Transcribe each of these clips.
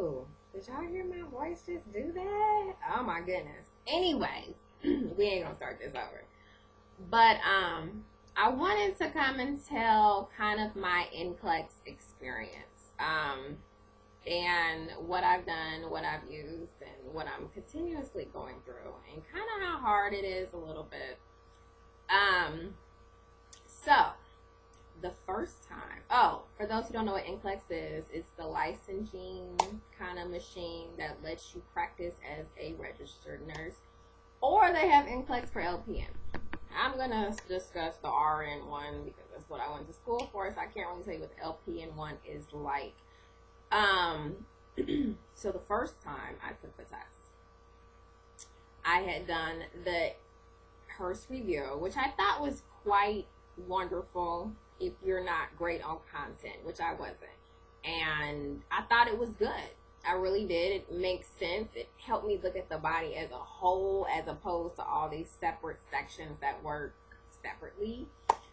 Oh, did y'all hear my voice just do that? Oh my goodness. Anyways, we ain't gonna start this over. But I wanted to come and tell kind of my NCLEX experience. And what I've done, what I've used, and what I'm continuously going through, and kind of how hard it is a little bit. So the first time, for those who don't know what NCLEX is, it's the licensing kind of machine that lets you practice as a registered nurse, or they have NCLEX for LPN. I'm going to discuss the RN one because that's what I went to school for, so I can't really tell you what the LPN one is like. So the first time I took the test, I had done the Hearst review, which I thought was quite wonderful if you're not great on content, which I wasn't. And I thought it was good. I really did. It makes sense. It helped me look at the body as a whole as opposed to all these separate sections that work separately.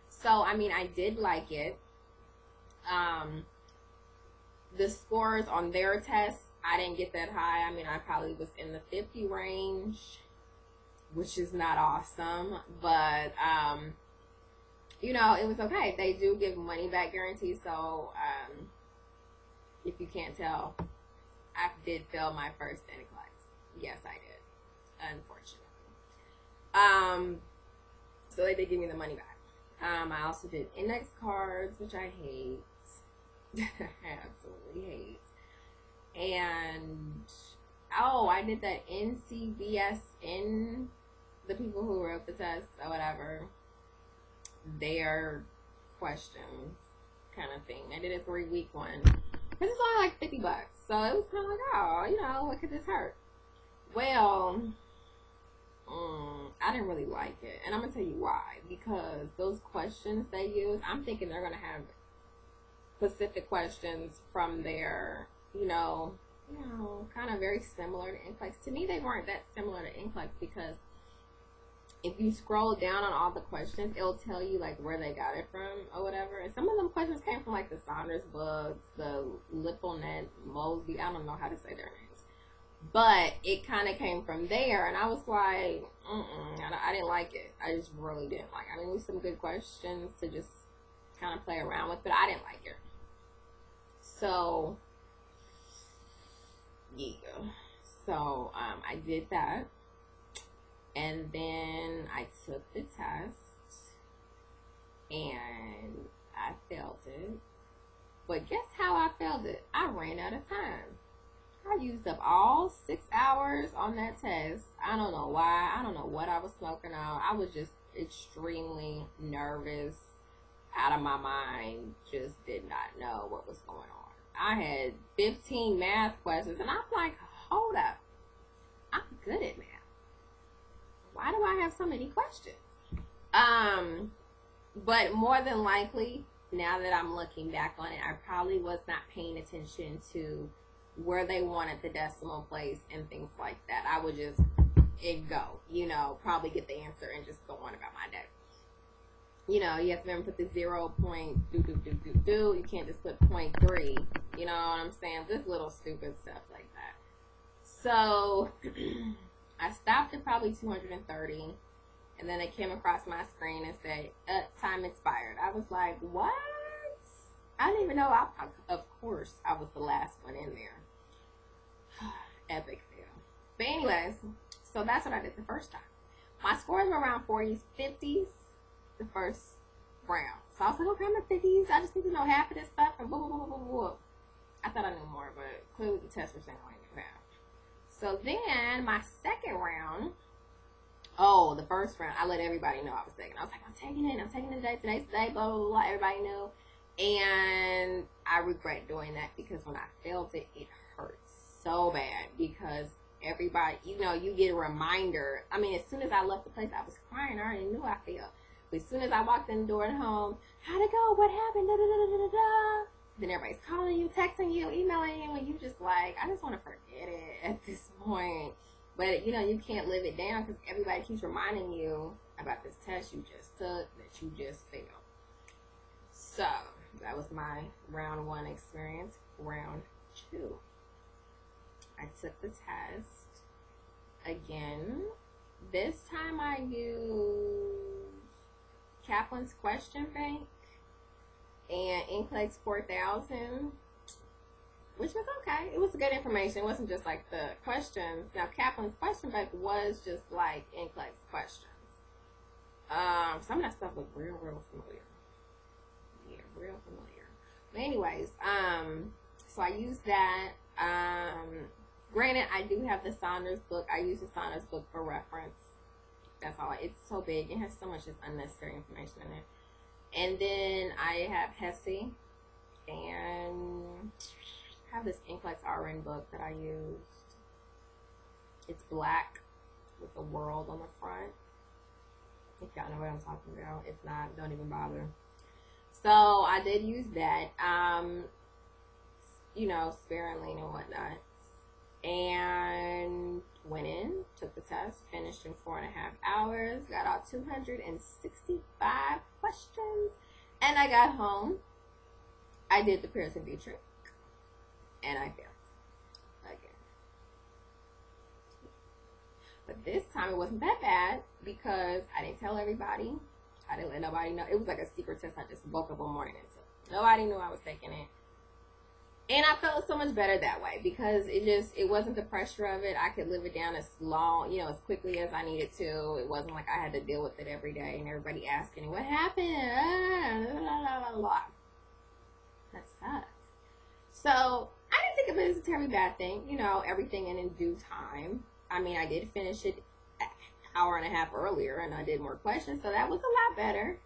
So, I mean, I did like it. The scores on their tests, I didn't get that high. I mean, I probably was in the 50 range, which is not awesome. But, you know, it was okay. They do give money back guarantee. So, if you can't tell, I did fail my first NCLEX. Yes, I did, unfortunately. So they did give me the money back. I also did index cards, which I hate. I absolutely hate. And I did that NCBSN, the people who wrote the test or whatever, their questions kind of thing. I did a 3-week one. This is only like $50, so it was kind of like, oh, you know, what could this hurt? Well, I didn't really like it, and I'm gonna tell you why. Because those questions they use, I'm thinking they're gonna have specific questions from their, you know, kind of very similar to NCLEX. To me, they weren't that similar to NCLEX because if you scroll down on all the questions, it'll tell you like where they got it from or whatever. And some of them questions came from like the Saunders books, the Lippelnet, Mosby. I don't know how to say their names, but it kind of came from there. And I was like, I didn't like it. I just really didn't like it. I mean, it was some good questions to just kind of play around with, but I didn't like it. So yeah. So I did that. And then I took the test and I failed it. But guess how I failed it? I ran out of time. I used up all 6 hours on that test. I don't know why. I don't know what I was smoking on. I was just extremely nervous, out of my mind. Just did not know what was going on. I had 15 math questions and I'm like, hold up. I'm good at math. Why do I have so many questions? But more than likely, now that I'm looking back on it, I probably was not paying attention to where they wanted the decimal place and things like that. I would just go, you know, probably get the answer and just go on about my day. You know, you have to remember put the 0 point do. You can't just put 0.3. You know what I'm saying? This little stupid stuff like that. So I stopped at probably 230, and then it came across my screen and said, time expired. I was like, what? I didn't even know. Of course, I was the last one in there. Epic fail. But anyways, so that's what I did the first time. My scores were around 40s, 50s the first round. So I was like, okay, I'm at 50s. I just need to know half of this stuff, and blah, blah, blah, blah, blah. I thought I knew more, but clearly the test was saying I knew half. So then my second round, the first round, I let everybody know I was taking. I was like, I'm taking it today. Today's the day, blah, blah, blah. Everybody knew. And I regret doing that because when I failed it, it hurt so bad because everybody, you know, you get a reminder. I mean, as soon as I left the place, I was crying. I already knew I failed. But as soon as I walked in the door at home, how'd it go? What happened? Da, da, da, da, da, da. Then everybody's calling you, texting you, emailing you, and you just like, I just want to forget it at this point. But, you know, you can't live it down because everybody keeps reminding you about this test you just took that you just failed. So, that was my round 1 experience. Round 2. I took the test again. This time I used Kaplan's Question Bank and NCLEX 4000, which was okay. It was good information. It wasn't just like the questions. Now, Kaplan's Question Bank was just like NCLEX questions. Some of that stuff was real familiar. Yeah, real familiar. But anyways, so I used that. Granted, I do have the Saunders book. I use the Saunders book for reference. That's all. It's so big. It has so much just unnecessary information in it. And then I have Hesse, and I have this NCLEX RN book that I used. It's black with a world on the front. If y'all know what I'm talking about. If not, don't even bother. So I did use that, you know, sparingly and whatnot. And went in, took the test, finished in 4.5 hours, got all 265 questions, and I got home. I did the Pearson VUE trick, and I failed again. But this time it wasn't that bad because I didn't tell everybody. I didn't let nobody know. It was like a secret test I just woke up one morning and took. Nobody knew I was taking it. And I felt so much better that way because it wasn't the pressure of it. I could live it down as long, you know, as quickly as I needed to. It wasn't like I had to deal with it every day and everybody asking, what happened? That sucks. So I didn't think of it as a terribly bad thing. You know, everything in due time. I mean, I did finish it an hour and a half earlier and I did more questions. So that was a lot better.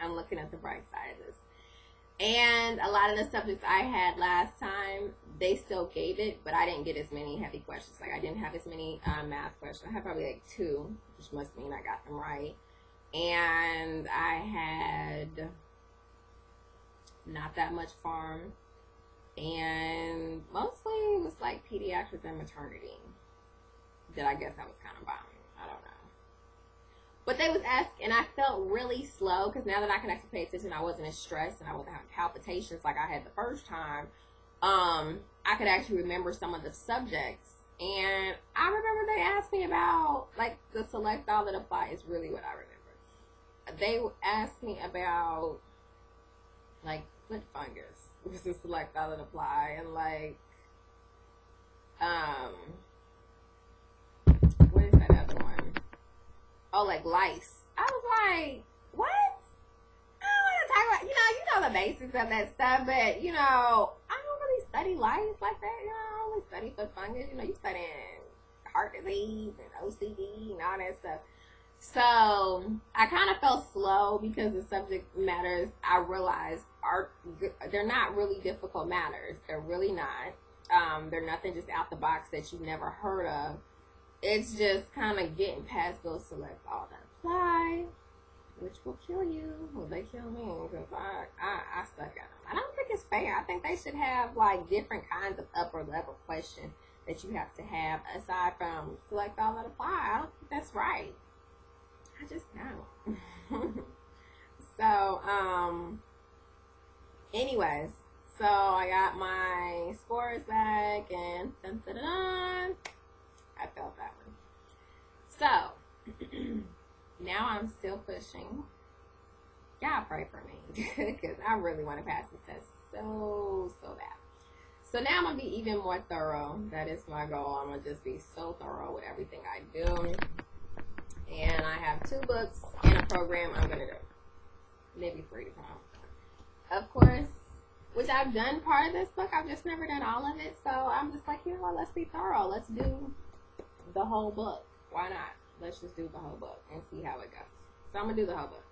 I'm looking at the bright side of this. And a lot of the subjects I had last time, they still gave it, but I didn't get as many heavy questions. Like, I didn't have as many math questions. I had probably like 2, which must mean I got them right. And I had not that much farm. And mostly it was like pediatrics and maternity. That I guess I was kind of bombing. I don't know. But they was asking, and I felt really slow because now that I can actually pay attention, I wasn't as stressed and I wasn't having palpitations like I had the first time. I could actually remember some of the subjects. And I remember they asked me about, like, the select all that apply is really what I remember. They asked me about, like, foot fungus, which is the select all that apply, and, like, what is that other one? Oh, like lice. I was like, what? I don't want to talk about, you know the basics of that stuff, but, you know, I don't really study lice like that. You know, I don't really study foot fungus. You know, you studying heart disease and OCD and all that stuff. So I kind of felt slow because the subject matters I realized they're not really difficult matters. They're really not. They're nothing just out the box that you've never heard of. It's just kind of getting past those select all that apply, which will kill you. Well, they kill me because I suck at them. I don't think it's fair. I think they should have like different kinds of upper level questions that you have to have aside from select all that apply. I don't think that's right. I just don't. So, anyways, so I got my scores back and dun, dun, dun, dun. I felt that one. So, now I'm still pushing. Y'all pray for me because I really want to pass this test so bad. So now I'm going to be even more thorough. That is my goal. I'm going to just be so thorough with everything I do. And I have 2 books and a program I'm going to do. Maybe 3 to come. Of course, which I've done part of this book. I've just never done all of it. So I'm just like, you know what? Let's be thorough. Let's do the whole book. Why not? Let's just do the whole book and see how it goes. So I'm going to do the whole book.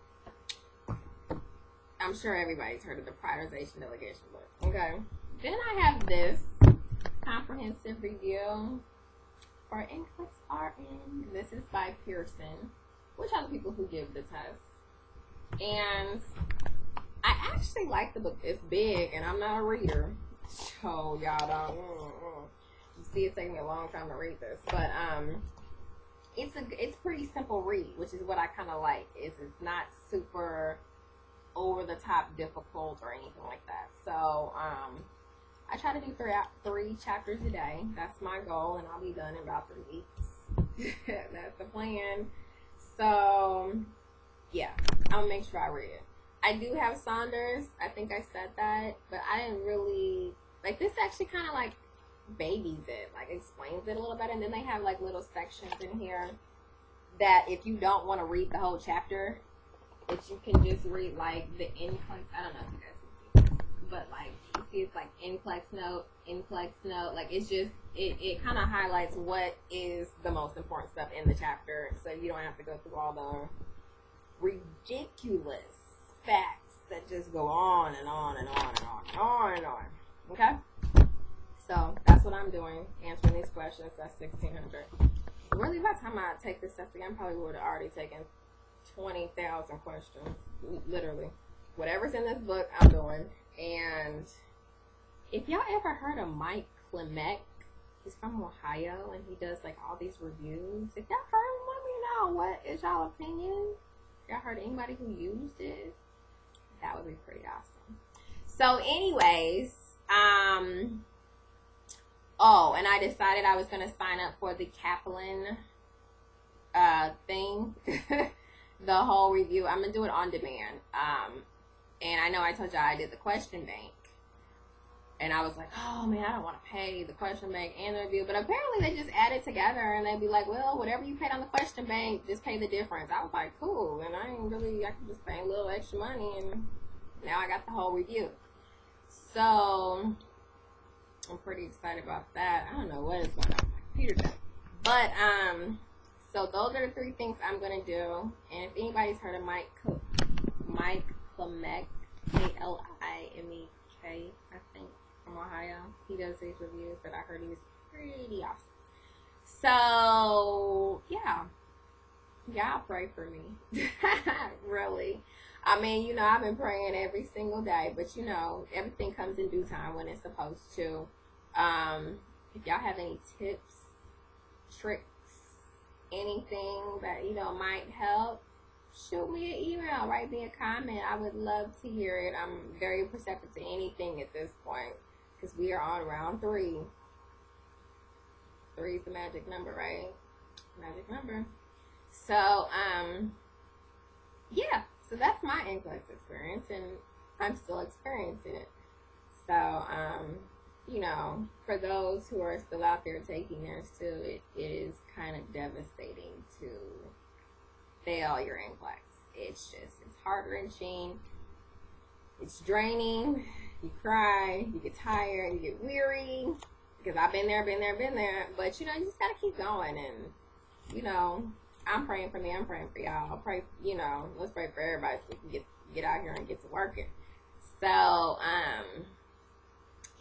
I'm sure everybody's heard of the prioritization delegation book. Okay. Then I have this comprehensive review for NCLEX RN. This is by Pearson, which are the people who give the test. And I actually like the book. It's big, and I'm not a reader, so y'all don't. You see, it's taking me a long time to read this, but it's pretty simple read, which is what I kind of like. It's not super over the top difficult or anything like that. So I try to do three chapters a day. That's my goal, and I'll be done in about 3 weeks. That's the plan. So, yeah, I'll make sure I read it. I do have Saunders. I think I said that, but I didn't really, like, this actually kind of, like, babies it, like, explains it a little better, and then they have, like, little sections in here that if you don't want to read the whole chapter, that you can just read, like, the NCLEX, I don't know if you guys can see this, but, like, you see it's, like, NCLEX note, like, it's just, it kind of highlights what is the most important stuff in the chapter, so you don't have to go through all the ridiculous facts that just go on and on and on and on and on and on, okay? So, that's what I'm doing, answering these questions. That's 1,600. Really, by the time I take this test again, I probably would have already taken 20,000 questions, literally. Whatever's in this book, I'm doing. And if y'all ever heard of Mike Clemec, he's from Ohio, and he does, like, all these reviews. If y'all heard him, let me know. What is y'all opinion? If y'all heard anybody who used it, that would be pretty awesome. So, anyways, oh, and I decided I was going to sign up for the Kaplan thing, the whole review. I'm going to do it on demand. And I know I told y'all I did the question bank. And I was like, oh, man, I don't want to pay the question bank and the review. But apparently they just add it together, and they'd be like, well, whatever you paid on the question bank, just pay the difference. I was like, cool. And I could just pay a little extra money, and now I got the whole review. So I'm pretty excited about that. I don't know what is going on with my computer today. But, so those are the 3 things I'm going to do. And if anybody's heard of Mike Clemec, K-L-I-M-E-K, I think, from Ohio. He does these reviews, but I heard he was pretty awesome. So, yeah. Y'all pray for me. Really. I mean, you know, I've been praying every single day, but, you know, everything comes in due time when it's supposed to. If y'all have any tips, tricks, anything that, you know, might help, shoot me an email, write me a comment. I would love to hear it. I'm very perceptive to anything at this point, because we are on round 3. 3 is the magic number, right? Magic number. So, yeah. So that's my NCLEX experience, and I'm still experiencing it. So, you know, for those who are still out there taking theirs too, it is kind of devastating to fail your NCLEX. It's heart-wrenching. It's draining. You cry. You get tired. You get weary. Because I've been there. But, you know, you just got to keep going. And, you know, I'm praying for me. I'm praying for y'all. Pray, you know, let's pray for everybody so we can get out here and get to working. So,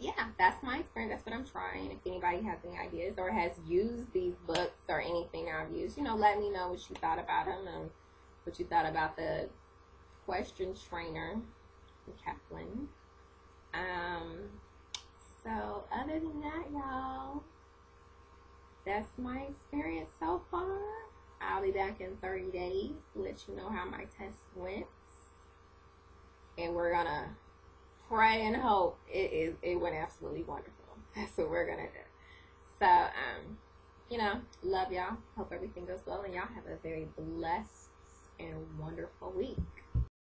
yeah, that's my experience. That's what I'm trying. If anybody has any ideas or has used these books or anything I've used, you know, let me know what you thought about them and what you thought about the question trainer, Kaplan. So other than that, y'all, that's my experience so far. I'll be back in 30 days to let you know how my test went. And we're going to pray and hope it went absolutely wonderful. That's what we're going to do. So, you know, love y'all. Hope everything goes well. And y'all have a very blessed and wonderful week.